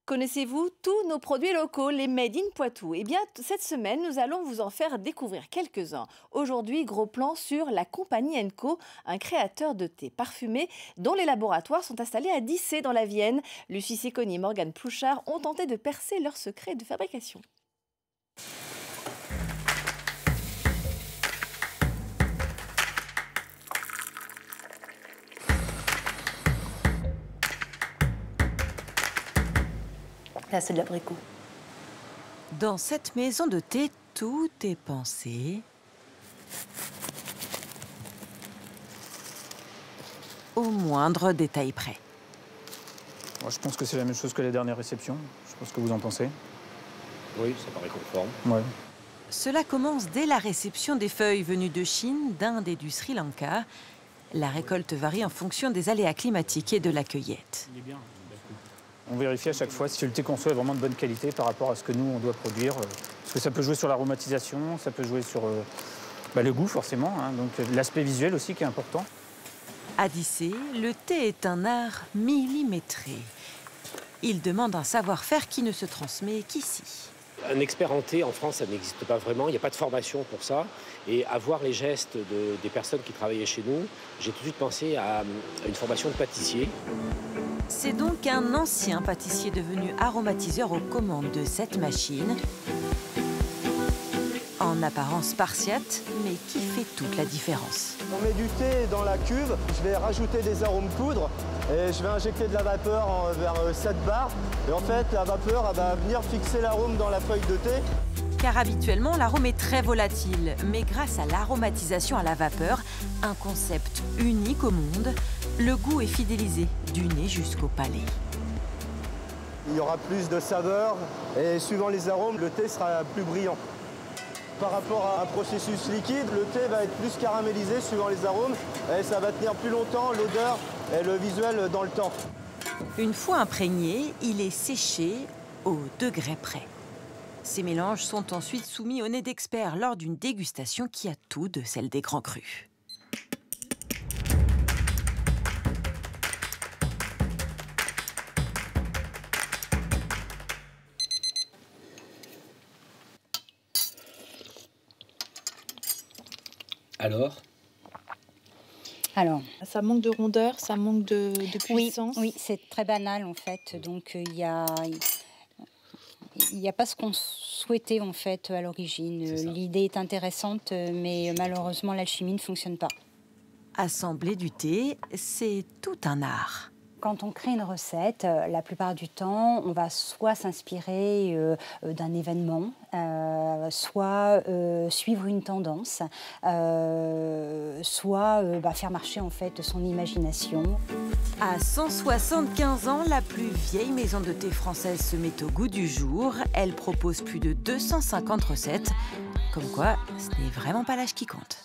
Connaissez-vous tous nos produits locaux, les Made in Poitou? Eh bien, cette semaine, nous allons vous en faire découvrir quelques-uns. Aujourd'hui, gros plan sur la compagnie Co, un créateur de thé parfumé dont les laboratoires sont installés à Dissé dans la Vienne. Lucie Séconi et Morgane Plouchard ont tenté de percer leur secret de fabrication. Là, c'est de l'abricot. Dans cette maison de thé, tout est pensé au moindre détail près. Moi, je pense que c'est la même chose que la dernière réception. Je sais pas ce que vous en pensez. Oui, ça paraît conforme. Ouais. Cela commence dès la réception des feuilles venues de Chine, d'Inde et du Sri Lanka. La récolte varie en fonction des aléas climatiques et de la cueillette. Il est bien. On vérifie à chaque fois si le thé qu'on soit est vraiment de bonne qualité par rapport à ce que nous, on doit produire. Parce que ça peut jouer sur l'aromatisation, ça peut jouer sur le goût, forcément. Hein, donc l'aspect visuel aussi qui est important. À Dissé, le thé est un art millimétré. Il demande un savoir-faire qui ne se transmet qu'ici. Un expert en thé, en France, ça n'existe pas vraiment. Il n'y a pas de formation pour ça. Et à voir les gestes des personnes qui travaillaient chez nous, j'ai tout de suite pensé à une formation de pâtissier. C'est donc un ancien pâtissier devenu aromatiseur aux commandes de cette machine. En apparence spartiate, mais qui fait toute la différence. On met du thé dans la cuve, je vais rajouter des arômes poudre et je vais injecter de la vapeur vers 7 bars. Et en fait, la vapeur elle va venir fixer l'arôme dans la feuille de thé. Car habituellement, l'arôme est très volatile, mais grâce à l'aromatisation à la vapeur, un concept unique au monde, le goût est fidélisé du nez jusqu'au palais. Il y aura plus de saveur et suivant les arômes, le thé sera plus brillant. Par rapport à un processus liquide, le thé va être plus caramélisé suivant les arômes et ça va tenir plus longtemps l'odeur et le visuel dans le temps. Une fois imprégné, il est séché au degré près. Ces mélanges sont ensuite soumis au nez d'experts lors d'une dégustation qui a tout de celle des grands crus. Alors, ça manque de rondeur, ça manque de puissance. Oui, c'est très banal en fait. Donc il y a pas ce qu'on souhaitait en fait à l'origine. L'idée est intéressante, mais malheureusement l'alchimie ne fonctionne pas. Assembler du thé, c'est tout un art. Quand on crée une recette, la plupart du temps, on va soit s'inspirer d'un événement, soit suivre une tendance, soit faire marcher en fait son imagination. À 175 ans, la plus vieille maison de thé française se met au goût du jour. Elle propose plus de 250 recettes. Comme quoi, ce n'est vraiment pas l'âge qui compte.